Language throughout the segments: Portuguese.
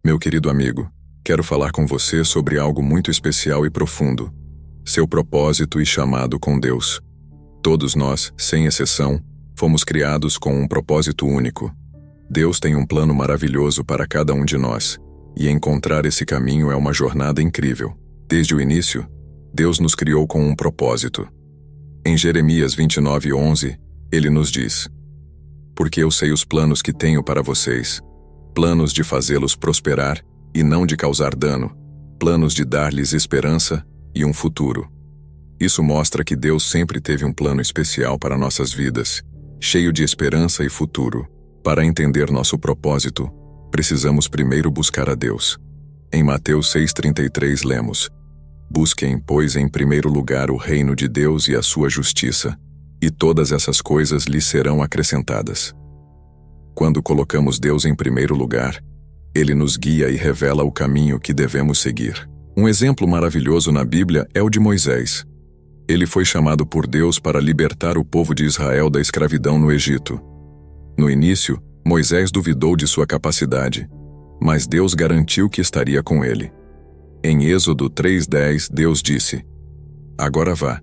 Meu querido amigo, quero falar com você sobre algo muito especial e profundo: seu propósito e chamado com Deus. Todos nós, sem exceção, fomos criados com um propósito único. Deus tem um plano maravilhoso para cada um de nós, e encontrar esse caminho é uma jornada incrível. Desde o início, Deus nos criou com um propósito. Em Jeremias 29:11, ele nos diz: porque eu sei os planos que tenho para vocês, planos de fazê-los prosperar e não de causar dano, planos de dar-lhes esperança e um futuro. Isso mostra que Deus sempre teve um plano especial para nossas vidas, cheio de esperança e futuro. Para entender nosso propósito, precisamos primeiro buscar a Deus. Em Mateus 6:33 lemos: busquem, pois, em primeiro lugar o reino de Deus e a sua justiça, e todas essas coisas lhes serão acrescentadas. Quando colocamos Deus em primeiro lugar, Ele nos guia e revela o caminho que devemos seguir. Um exemplo maravilhoso na Bíblia é o de Moisés. Ele foi chamado por Deus para libertar o povo de Israel da escravidão no Egito. No início, Moisés duvidou de sua capacidade, mas Deus garantiu que estaria com ele. Em Êxodo 3:10, Deus disse: agora vá,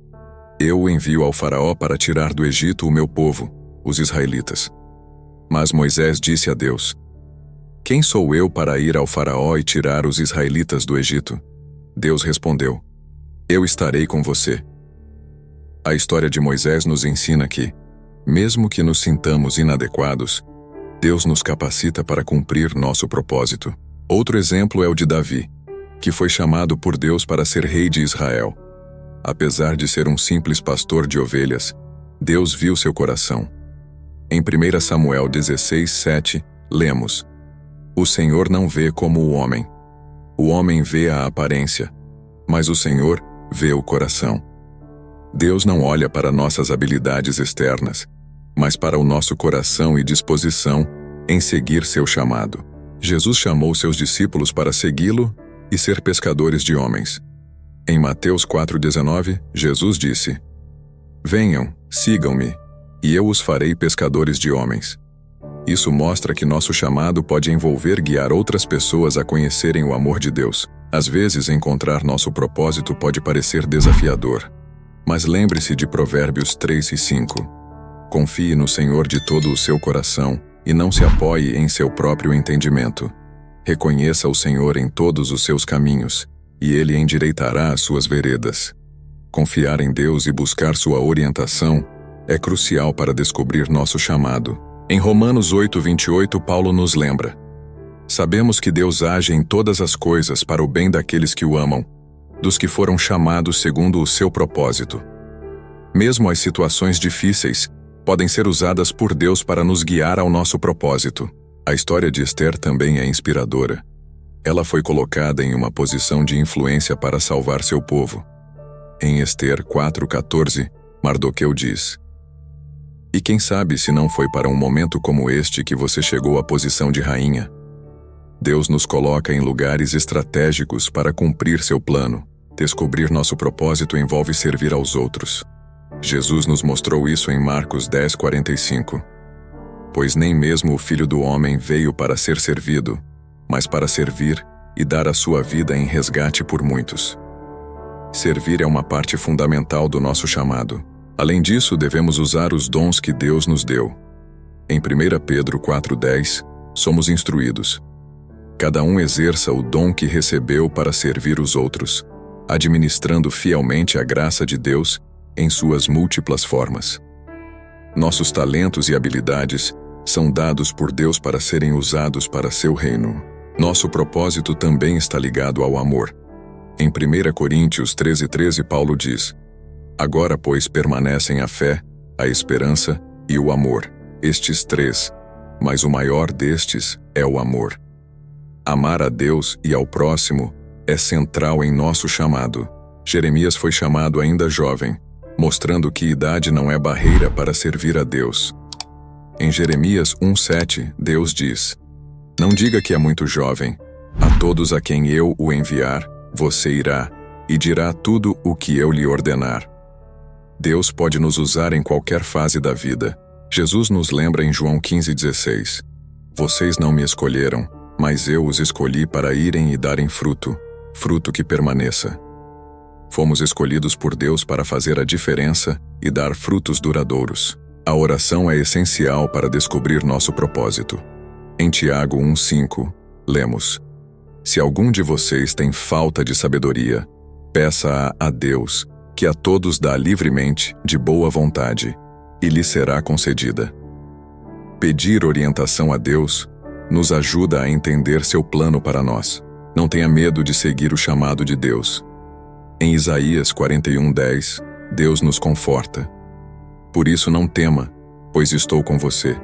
eu o envio ao faraó para tirar do Egito o meu povo, os israelitas. Mas Moisés disse a Deus: quem sou eu para ir ao faraó e tirar os israelitas do Egito? Deus respondeu: eu estarei com você. A história de Moisés nos ensina que, mesmo que nos sintamos inadequados, Deus nos capacita para cumprir nosso propósito. Outro exemplo é o de Davi, que foi chamado por Deus para ser rei de Israel. Apesar de ser um simples pastor de ovelhas, Deus viu seu coração. Em 1 Samuel 16:7, lemos: o Senhor não vê como o homem vê a aparência, mas o Senhor vê o coração. Deus não olha para nossas habilidades externas, mas para o nosso coração e disposição em seguir seu chamado. Jesus chamou seus discípulos para segui-lo e ser pescadores de homens. Em Mateus 4:19, Jesus disse: venham, sigam-me, e eu os farei pescadores de homens. Isso mostra que nosso chamado pode envolver guiar outras pessoas a conhecerem o amor de Deus. Às vezes, encontrar nosso propósito pode parecer desafiador, mas lembre-se de Provérbios 3:5. Confie no Senhor de todo o seu coração e não se apoie em seu próprio entendimento. Reconheça o Senhor em todos os seus caminhos, e Ele endireitará as suas veredas. Confiar em Deus e buscar sua orientação é crucial para descobrir nosso chamado. Em Romanos 8:28, Paulo nos lembra: sabemos que Deus age em todas as coisas para o bem daqueles que o amam, dos que foram chamados segundo o seu propósito. Mesmo as situações difíceis podem ser usadas por Deus para nos guiar ao nosso propósito. A história de Esther também é inspiradora. Ela foi colocada em uma posição de influência para salvar seu povo. Em Esther 4:14, Mardoqueu diz: e quem sabe se não foi para um momento como este que você chegou à posição de rainha? Deus nos coloca em lugares estratégicos para cumprir seu plano. Descobrir nosso propósito envolve servir aos outros. Jesus nos mostrou isso em Marcos 10:45. Pois nem mesmo o Filho do Homem veio para ser servido, mas para servir e dar a sua vida em resgate por muitos. Servir é uma parte fundamental do nosso chamado. Além disso, devemos usar os dons que Deus nos deu. Em 1 Pedro 4:10, somos instruídos: cada um exerça o dom que recebeu para servir os outros, administrando fielmente a graça de Deus em suas múltiplas formas. Nossos talentos e habilidades são dados por Deus para serem usados para seu reino. Nosso propósito também está ligado ao amor. Em 1 Coríntios 13:13, Paulo diz: agora, pois, permanecem a fé, a esperança e o amor, estes três, mas o maior destes é o amor. Amar a Deus e ao próximo é central em nosso chamado. Jeremias foi chamado ainda jovem, mostrando que idade não é barreira para servir a Deus. Em Jeremias 1:7, Deus diz: não diga que é muito jovem. A todos a quem eu o enviar, você irá, e dirá tudo o que eu lhe ordenar. Deus pode nos usar em qualquer fase da vida. Jesus nos lembra em João 15:16: vocês não me escolheram, mas eu os escolhi para irem e darem fruto, fruto que permaneça. Fomos escolhidos por Deus para fazer a diferença e dar frutos duradouros. A oração é essencial para descobrir nosso propósito. Em Tiago 1:5, lemos: Se algum de vocês tem falta de sabedoria, peça-a a Deus, que a todos dá livremente, de boa vontade, e lhe será concedida. Pedir orientação a Deus nos ajuda a entender seu plano para nós. Não tenha medo de seguir o chamado de Deus. Em Isaías 41:10, Deus nos conforta. Por isso não tema, pois estou com você.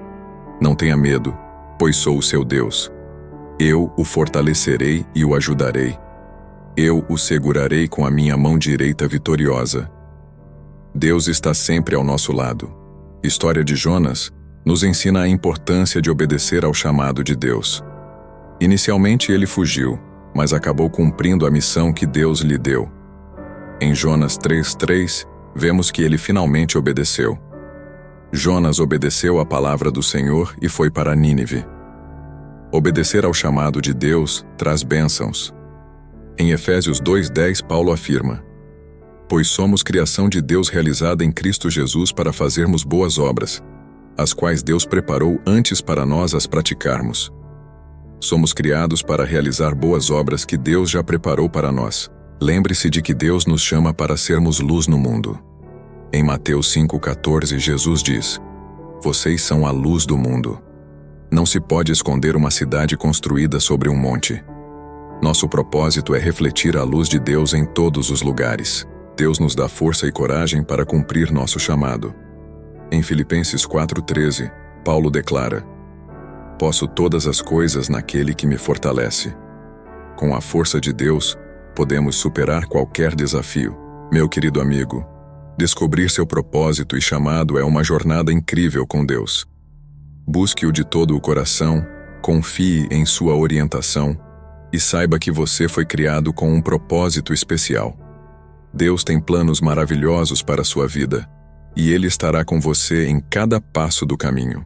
Não tenha medo, pois sou o seu Deus. Eu o fortalecerei e o ajudarei. Eu o segurarei com a minha mão direita vitoriosa. Deus está sempre ao nosso lado. História de Jonas nos ensina a importância de obedecer ao chamado de Deus. Inicialmente ele fugiu, mas acabou cumprindo a missão que Deus lhe deu. Em Jonas 3:3, vemos que ele finalmente obedeceu. Jonas obedeceu à palavra do Senhor e foi para Nínive. Obedecer ao chamado de Deus traz bênçãos. Em Efésios 2:10, Paulo afirma: Pois somos criação de Deus realizada em Cristo Jesus para fazermos boas obras, as quais Deus preparou antes para nós as praticarmos. Somos criados para realizar boas obras que Deus já preparou para nós. Lembre-se de que Deus nos chama para sermos luz no mundo. Em Mateus 5:14, Jesus diz: Vocês são a luz do mundo. Não se pode esconder uma cidade construída sobre um monte. Nosso propósito é refletir a luz de Deus em todos os lugares. Deus nos dá força e coragem para cumprir nosso chamado. Em Filipenses 4:13, Paulo declara: Posso todas as coisas naquele que me fortalece. Com a força de Deus, podemos superar qualquer desafio. Meu querido amigo, descobrir seu propósito e chamado é uma jornada incrível com Deus. Busque-o de todo o coração, confie em sua orientação e saiba que você foi criado com um propósito especial. Deus tem planos maravilhosos para a sua vida, e Ele estará com você em cada passo do caminho.